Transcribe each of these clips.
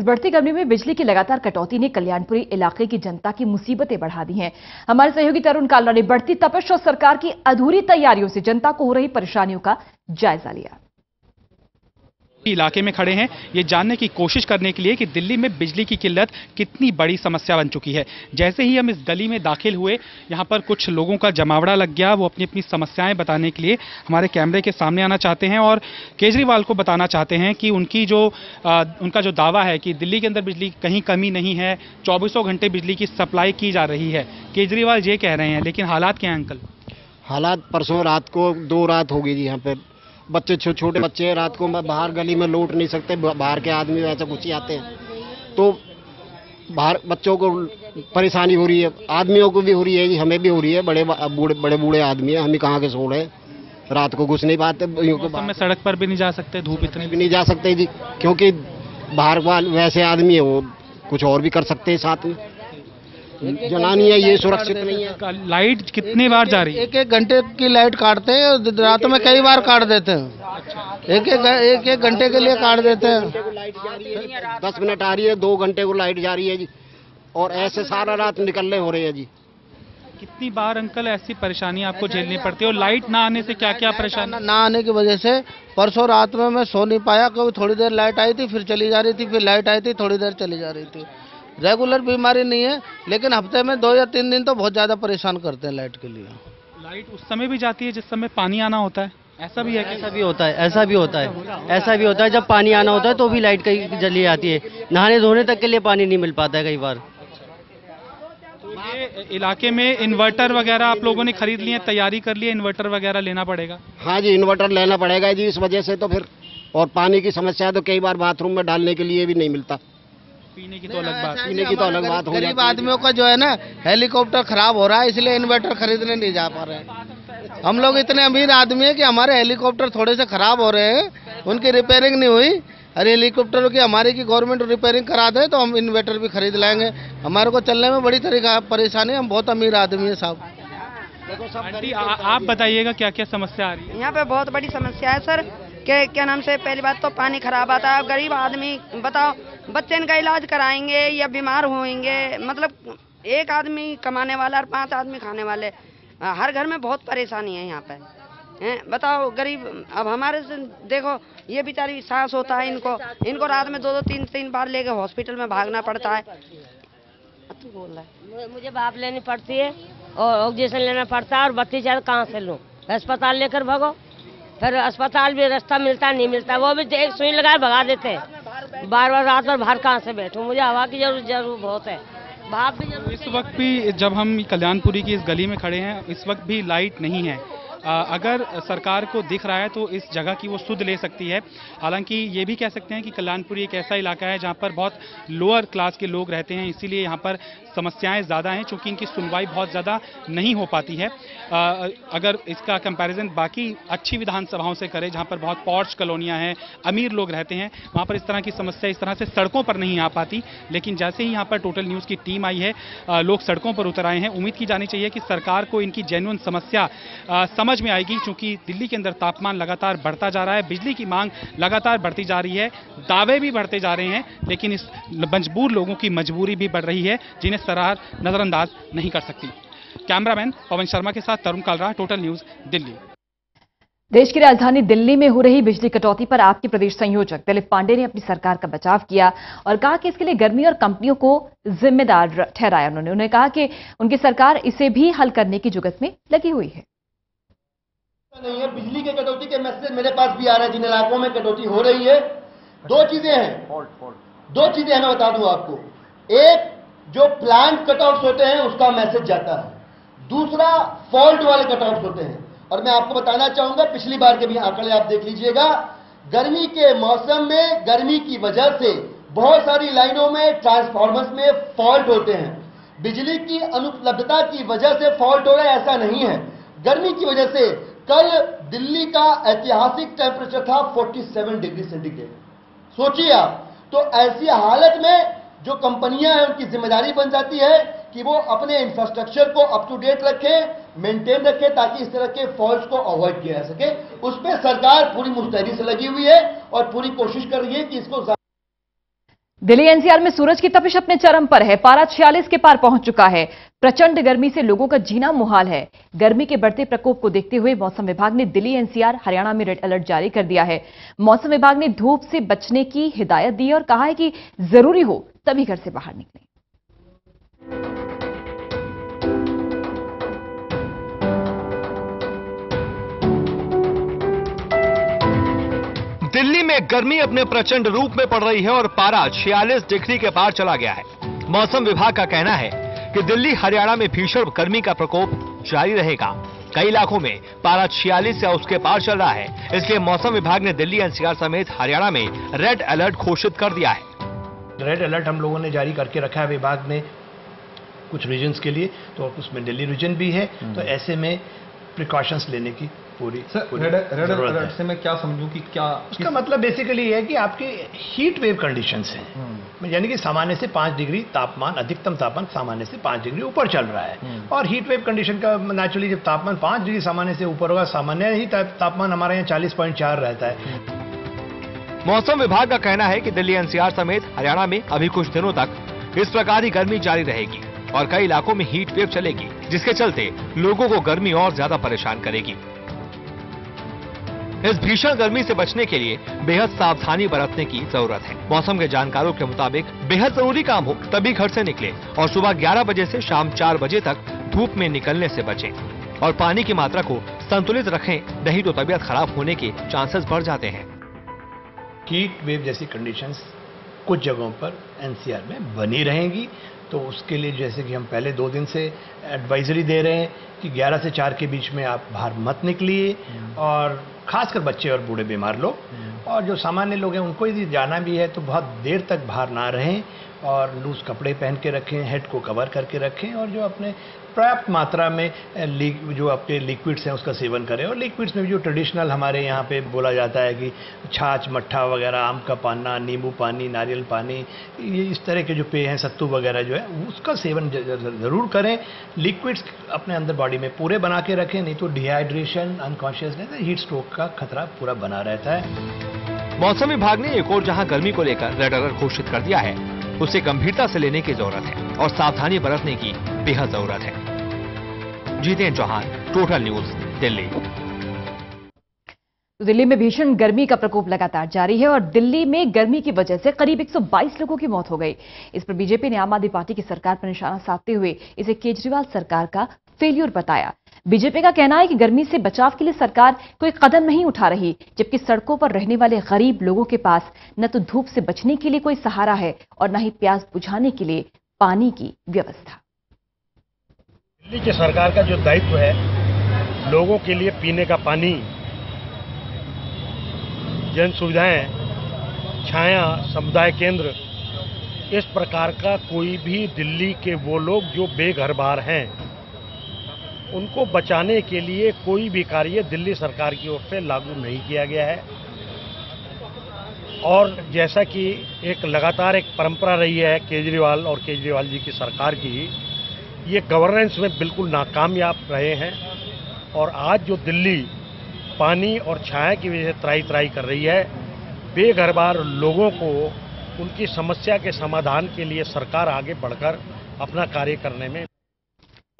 बढ़ती गर्मी में बिजली की लगातार कटौती ने कल्याणपुरी इलाके की जनता की मुसीबतें बढ़ा दी हैं। हमारे सहयोगी तरुण कालरा ने बढ़ती तपिश और सरकार की अधूरी तैयारियों से जनता को हो रही परेशानियों का जायजा लिया। इलाके में खड़े हैं ये जानने की कोशिश करने के लिए कि दिल्ली में बिजली की किल्लत कितनी बड़ी समस्या बन चुकी है। जैसे ही हम इस गली में दाखिल हुए, यहाँ पर कुछ लोगों का जमावड़ा लग गया। वो अपनी अपनी समस्याएं बताने के लिए हमारे कैमरे के सामने आना चाहते हैं और केजरीवाल को बताना चाहते हैं कि उनका जो दावा है कि दिल्ली के अंदर बिजली कहीं कमी नहीं है, 24 घंटे बिजली की सप्लाई की जा रही है। केजरीवाल ये कह रहे हैं, लेकिन हालात क्या हैं अंकल? हालात परसों रात को 2 रात हो गई जी। यहाँ पे बच्चे छोटे बच्चे रात को बाहर गली में लौट नहीं सकते। बाहर के आदमी वैसे घुस आते हैं तो बाहर बच्चों को परेशानी हो रही है, आदमियों को भी हो रही है जी, हमें भी हो रही है। बड़े बूढ़े आदमी हैं, हम कहाँ के सो रहे, रात को घुस नहीं पाते। में सड़क पर भी नहीं जा सकते, धूप इतनी भी नहीं जा सकते जी, क्योंकि बाहर वैसे आदमी है वो कुछ और भी कर सकते हैं साथ में। जनानी है, ये सुरक्षित नहीं है। लाइट कितनी बार जा रही है? 1-1 घंटे की लाइट काटते हैं, रात में कई बार काट देते हैं। एक घंटे के लिए काट देते हैं। 10 मिनट आ रही है, 2 घंटे को लाइट जा रही है जी, और ऐसे सारा रात निकलने हो रहे हैं जी। कितनी बार अंकल ऐसी परेशानी आपको झेलनी पड़ती है? और लाइट ना आने से क्या क्या परेशानी? ना आने की वजह से परसों रात में मैं सो नहीं पाया, क्योंकि थोड़ी देर लाइट आई थी, फिर चली जा रही थी, फिर लाइट आई थी, थोड़ी देर चली जा रही थी। रेगुलर बीमारी नहीं है, लेकिन हफ्ते में 2 या 3 दिन तो बहुत ज्यादा परेशान करते हैं लाइट के लिए। लाइट उस समय भी जाती है जिस समय पानी आना होता है? ऐसा भी है? ऐसा भी होता है, ऐसा भी होता है। जब पानी आना होता है तो भी लाइट कहीं जली आती है। नहाने धोने तक के लिए पानी नहीं मिल पाता है कई बार। तो ये इलाके में इन्वर्टर वगैरह आप लोगों ने खरीद लिए, तैयारी कर ली, इन्वर्टर वगैरह लेना पड़ेगा? हाँ जी, इन्वर्टर लेना पड़ेगा जी, इस वजह से तो फिर। और पानी की समस्या तो कई बार बाथरूम में डालने के लिए भी नहीं मिलता। पीने की तो अलग बात, पीने की तो अलग बात हो जाती है। गरीब आदमियों का जो है ना, हेलीकॉप्टर खराब हो रहा है, इसलिए इन्वर्टर खरीदने नहीं जा पा रहे हैं। हम लोग इतने अमीर आदमी हैं कि हमारे हेलीकॉप्टर थोड़े से खराब हो रहे हैं, उनकी रिपेयरिंग नहीं हुई। अरे हेलीकॉप्टरों की हमारी की गवर्नमेंट रिपेयरिंग करा दे तो हम इन्वर्टर भी खरीद लाएंगे। हमारे को चलने में बड़ी तरीका परेशानी, हम बहुत अमीर आदमी है साहब। आंटी आप बताइएगा क्या क्या समस्या आ रही है? यहाँ पे बहुत बड़ी समस्या है सर, के क्या नाम से, पहली बात तो पानी खराब आता है। गरीब आदमी बताओ, बच्चे इनका इलाज कराएंगे या बीमार होंगे, मतलब एक आदमी कमाने वाला और 5 आदमी खाने वाले, हर घर में बहुत परेशानी है यहाँ पे हैं। बताओ गरीब, अब हमारे से देखो, ये बेचारी सांस होता है इनको रात में 2-2 3-3 बार लेके हॉस्पिटल में भागना पड़ता है। बोल रहा है मुझे भाप लेनी पड़ती है और ऑक्सीजन लेना पड़ता है, और बत्ती चार कहाँ से लूँ? अस्पताल लेकर भागो, फिर अस्पताल भी रास्ता मिलता नहीं मिलता, वो भी एक सुई लगाए भगा देते हैं। बार रात भर बाहर कहाँ से बैठूं? मुझे हवा की जरूर बहुत है, भाप भी जरूर। इस वक्त भी जब हम कल्याणपुरी की इस गली में खड़े हैं, इस वक्त भी लाइट नहीं है। अगर सरकार को दिख रहा है तो इस जगह की वो सुध ले सकती है। हालांकि ये भी कह सकते हैं कि कल्याणपुरी एक ऐसा इलाका है जहाँ पर बहुत लोअर क्लास के लोग रहते हैं, इसीलिए यहाँ पर समस्याएं ज़्यादा हैं, चूँकि इनकी सुनवाई बहुत ज़्यादा नहीं हो पाती है। अगर इसका कंपैरिजन बाकी अच्छी विधानसभाओं से करें जहाँ पर बहुत पॉश कॉलोनियाँ हैं, अमीर लोग रहते हैं, वहाँ पर इस तरह की समस्या इस तरह से सड़कों पर नहीं आ पाती। लेकिन जैसे ही यहाँ पर टोटल न्यूज़ की टीम आई है, लोग सड़कों पर उतर आए हैं। उम्मीद की जानी चाहिए कि सरकार को इनकी जेन्युइन समस्या समझ में आएगी, क्योंकि दिल्ली के अंदर तापमान लगातार बढ़ता जा रहा है, बिजली की मांग लगातार बढ़ती जा रही है, दावे भी बढ़ते जा रहे हैं, लेकिन इस मजबूर लोगों की मजबूरी भी बढ़ रही है जिन्हें सरकार नजरअंदाज नहीं कर सकती। कैमरामैन पवन शर्मा के साथ तरुण कालरा, टोटल न्यूज, दिल्ली। देश की राजधानी दिल्ली में हो रही बिजली कटौती पर आपके प्रदेश संयोजक दिलीप पांडे ने अपनी सरकार का बचाव किया और कहा कि इसके लिए गर्मी और कंपनियों को जिम्मेदार ठहराया। उन्होंने कहा कि उनकी सरकार इसे भी हल करने की जुगत में लगी हुई है। नहीं है, बिजली के कटौती के मैसेज मेरे पास भी आ रहे हैं। जिन इलाकों में कटौती हो रही है, 2 चीजें हैं, 2 चीजें मैं बता दूं आपको। एक, जो प्लांट कटआउट्स होते हैं उसका मैसेज जाता है, दूसरा फॉल्ट वाले कटआउट्स होते हैं। और मैं आपको बताना चाहूंगा, पिछली बार के भी आंकड़े आप देख लीजिएगा, गर्मी के मौसम में गर्मी की वजह से बहुत सारी लाइनों में, ट्रांसफार्मर्स में फॉल्ट होते हैं। बिजली की अनुपलब्धता की वजह से फॉल्ट हो रहा है ऐसा नहीं है, गर्मी की वजह से। कल दिल्ली का ऐतिहासिक टेम्परेचर था 47 डिग्री सेंटीग्रेड, सोचिए आप। तो ऐसी हालत में जो कंपनियां हैं उनकी जिम्मेदारी बन जाती है कि वो अपने इंफ्रास्ट्रक्चर को अप टू डेट रखें, मेंटेन रखें, ताकि इस तरह के फॉल्ट्स को अवॉइड किया जा सके। उस पर सरकार पूरी मुस्तैदी से लगी हुई है और पूरी कोशिश कर रही है कि इसको दिल्ली एनसीआर में सूरज की तपिश अपने चरम पर है। पारा 46 के पार पहुंच चुका है। प्रचंड गर्मी से लोगों का जीना मुहाल है। गर्मी के बढ़ते प्रकोप को देखते हुए मौसम विभाग ने दिल्ली एनसीआर हरियाणा में रेड अलर्ट जारी कर दिया है। मौसम विभाग ने धूप से बचने की हिदायत दी है और कहा है कि जरूरी हो तभी घर से बाहर निकलें। दिल्ली में गर्मी अपने प्रचंड रूप में पड़ रही है और पारा 46 डिग्री के पार चला गया है। मौसम विभाग का कहना है कि दिल्ली हरियाणा में भीषण गर्मी का प्रकोप जारी रहेगा। कई इलाकों में पारा 46 या उसके पार चल रहा है, इसलिए मौसम विभाग ने दिल्ली एनसीआर समेत हरियाणा में रेड अलर्ट घोषित कर दिया है। रेड अलर्ट हम लोगों ने जारी करके रखा है विभाग ने कुछ रीजन्स के लिए, तो उसमें दिल्ली रीजन भी है। तो ऐसे में प्रिकॉशंस लेने की पूरी रेड अलर्ट से मैं क्या समझूं कि क्या उसका मतलब बेसिकली ये है कि आपके हीट वेव कंडीशंस हैं, यानी कि सामान्य से 5 डिग्री तापमान, अधिकतम तापमान सामान्य से 5 डिग्री ऊपर चल रहा है। और हीट वेव कंडीशन का नेचुरली जब तापमान 5 डिग्री सामान्य से ऊपर होगा, सामान्य ही तापमान हमारे यहाँ 40.4 रहता है। मौसम विभाग का कहना है कि दिल्ली एनसीआर समेत हरियाणा में अभी कुछ दिनों तक इस प्रकार की गर्मी जारी रहेगी और कई इलाकों में हीट वेव चलेगी, जिसके चलते लोगों को गर्मी और ज्यादा परेशान करेगी। इस भीषण गर्मी से बचने के लिए बेहद सावधानी बरतने की जरूरत है। मौसम के जानकारों के मुताबिक बेहद जरूरी काम हो तभी घर से निकले और सुबह 11 बजे से शाम 4 बजे तक धूप में निकलने से बचें और पानी की मात्रा को संतुलित रखें, नहीं तो तबीयत खराब होने के चांसेस बढ़ जाते हैं। हीट वेव जैसी कंडीशंस कुछ जगहों पर एनसीआर में बनी रहेंगी, तो उसके लिए जैसे कि हम पहले 2 दिन से एडवाइजरी दे रहे हैं कि 11 से 4 के बीच में आप बाहर मत निकलिए, और खासकर बच्चे और बूढ़े बीमार लोग, और जो सामान्य लोग हैं उनको यदि जाना भी है तो बहुत देर तक बाहर ना रहें और लूज कपड़े पहन के रखें, हेड को कवर करके रखें, और जो अपने पर्याप्त मात्रा में जो आपके लिक्विड्स हैं उसका सेवन करें। और लिक्विड्स में भी जो ट्रेडिशनल हमारे यहाँ पे बोला जाता है कि छाछ, मट्ठा वगैरह, आम का पन्ना, नींबू पानी, नारियल पानी, ये इस तरह के जो पेय हैं, सत्तू वगैरह जो है उसका सेवन ज़रूर करें। लिक्विड्स अपने अंदर बॉडी में पूरे बना के रखें, नहीं तो डिहाइड्रेशन, अनकॉन्शियसनेस, हीट स्ट्रोक का खतरा पूरा बना रहता है। मौसम विभाग ने एक और जहां गर्मी को लेकर रेड अलर्ट घोषित कर दिया है, उसे गंभीरता से लेने की जरूरत है और सावधानी बरतने की बेहद जरूरत है। Jitendra Chauhan, total news, Delhi. दिल्ली में भीषण गर्मी का प्रकोप लगातार जारी है और दिल्ली में गर्मी की वजह से करीब 122 लोगों की मौत हो गई। इस पर बीजेपी ने आम आदमी पार्टी की सरकार पर निशाना साधते हुए इसे केजरीवाल सरकार का फेल्यूर बताया। बीजेपी का कहना है कि गर्मी से बचाव के लिए सरकार कोई कदम नहीं उठा रही, जबकि सड़कों पर रहने वाले गरीब लोगों के पास न तो धूप से बचने के लिए कोई सहारा है और न ही प्यास बुझाने के लिए पानी की व्यवस्था। दिल्ली की सरकार का जो दायित्व है, लोगों के लिए पीने का पानी, जन सुविधाएं, छाया, समुदाय केंद्र, इस प्रकार का कोई भी दिल्ली के वो लोग जो बेघर-बार हैं, उनको बचाने के लिए कोई भी कार्य दिल्ली सरकार की ओर से लागू नहीं किया गया है। और जैसा कि एक लगातार एक परंपरा रही है केजरीवाल और केजरीवाल जी की सरकार की, ये गवर्नेंस में बिल्कुल नाकामयाब रहे हैं। और आज जो दिल्ली पानी और छाया की वजह से त्राही कर रही है, बेघर-बार लोगों को उनकी समस्या के समाधान के लिए सरकार आगे बढ़कर अपना कार्य करने में।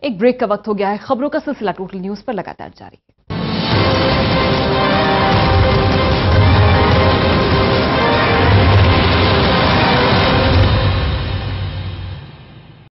एक ब्रेक का वक्त हो गया है। खबरों का सिलसिला टोटल न्यूज पर लगातार जारी है।